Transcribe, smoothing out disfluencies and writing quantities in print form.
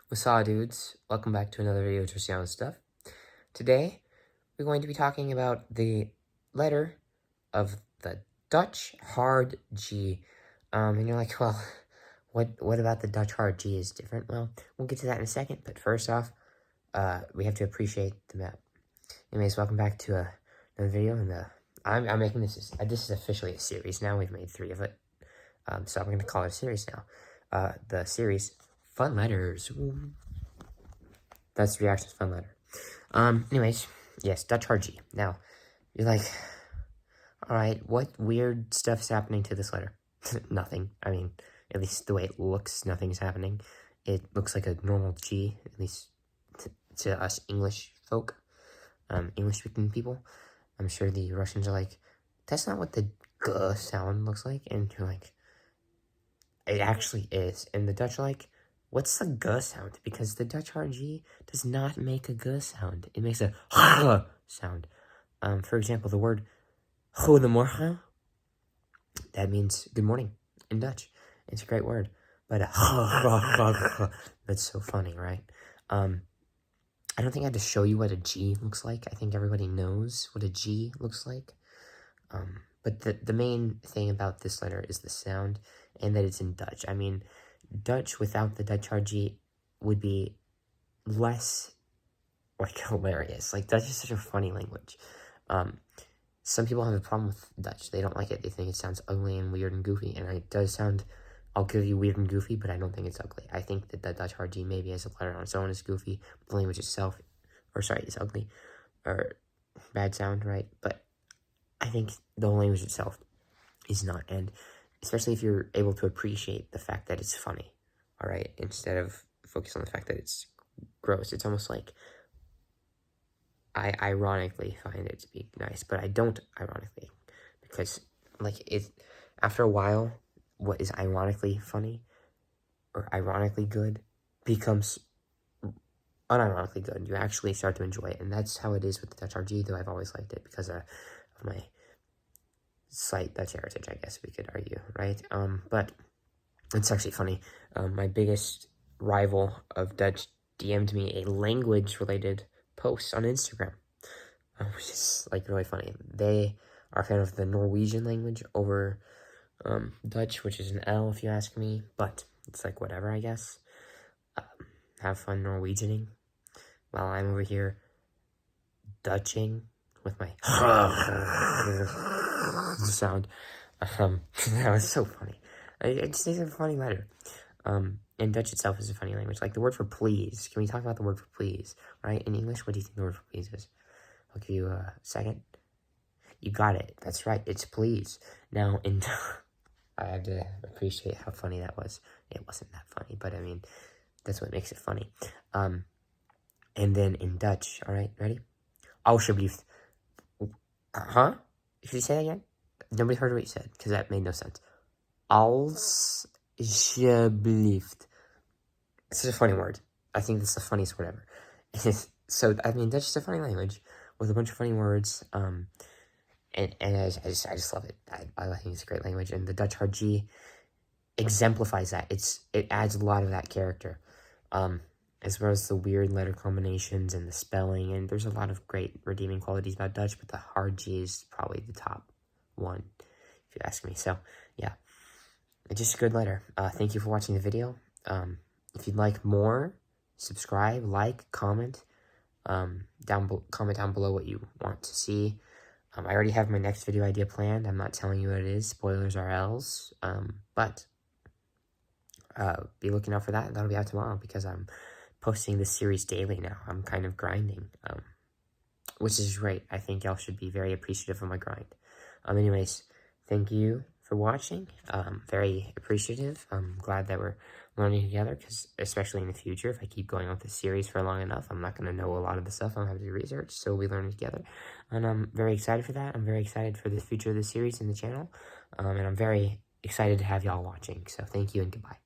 What's up, dudes? Welcome back to another video of Tristiano Stuff. Today, we're going to be talking about the letter of the Dutch hard G. And you're like, well, what about the Dutch hard G is different? Well, we'll get to that in a second, but first off, we have to appreciate the map. Anyways, welcome back to another video, and I'm making this is officially a series now. We've made 3 of it, so I'm going to call it a series now. The series Fun Letters. Ooh. That's the reaction's fun letter. Anyways, yes, Dutch hard G. Now, you're like, alright, what weird stuff's happening to this letter? Nothing. I mean, at least the way it looks, nothing's happening. It looks like a normal G, at least to us English folk, English-speaking people. I'm sure the Russians are like, that's not what the G sound looks like. And you're like, it actually is. And the Dutch are like, what's the G sound? Because the Dutch hard G does not make a G sound. It makes a sound. For example, the word goedemorgen, that means good morning in Dutch. It's a great word. But that's so funny, right? I don't think I had to show you what a G looks like. I think everybody knows what a G looks like. But the main thing about this letter is the sound and that it's in Dutch. I mean, Dutch without the Dutch hard G would be less, like, hilarious. Like, Dutch is such a funny language. Some people have a problem with Dutch. They don't like it. They think it sounds ugly and weird and goofy. And it does sound, I'll give you weird and goofy, but I don't think it's ugly. I think that the Dutch hard G maybe as a letter on its own is goofy. But the language itself, is ugly. Or bad sound, right? But I think the language itself is not. And especially if you're able to appreciate the fact that it's funny, all right, instead of focus on the fact that it's gross. It's almost like I ironically find it to be nice, but I don't ironically, because, like, after a while, what is ironically funny or ironically good becomes unironically good. You actually start to enjoy it, and that's how it is with the Dutch hard G, though I've always liked it because of my slight Dutch heritage, I guess we could argue, right? But it's actually funny. My biggest rival of Dutch DM'd me a language-related post on Instagram, which is, like, really funny. They are kind of the Norwegian language over Dutch, which is an L if you ask me, but it's like whatever, I guess. Have fun Norwegianing while I'm over here Dutching with my sound. That was so funny. It just is a funny letter. And Dutch itself is a funny language. Like the word for please. Can we talk about the word for please? Right? In English, what do you think the word for please is? I'll give you a second. You got it. That's right. It's please. Now, I have to appreciate how funny that was. It wasn't that funny, but I mean, that's what makes it funny. And then in Dutch, all right, ready? Alsjeblieft. Huh? Could you say that again? Nobody heard what you said, because that made no sense. Alsjeblieft. It's such a funny word. I think it's the funniest word ever. So, I mean, Dutch is a funny language with a bunch of funny words. And I just love it. I think it's a great language. And the Dutch hard G exemplifies that. It adds a lot of that character. As well as the weird letter combinations and the spelling. And there's a lot of great redeeming qualities about Dutch, but the hard G is probably the top one, if you ask me. So, yeah. It's just a good letter. Thank you for watching the video. If you'd like more, subscribe, like, comment. Comment down below what you want to see. I already have my next video idea planned. I'm not telling you what it is. Spoilers are L's. But be looking out for that. That'll be out tomorrow because I'm posting this series daily now. I'm kind of grinding, which is great. I think y'all should be very appreciative of my grind. Anyways, thank you for watching. Very appreciative. I'm glad that we're learning together, because especially in the future, if I keep going on this series for long enough, I'm not going to know a lot of the stuff. I'm going to have to do research, so we'll be learning together. And I'm very excited for that. I'm very excited for the future of the series and the channel. And I'm very excited to have y'all watching. So thank you and goodbye.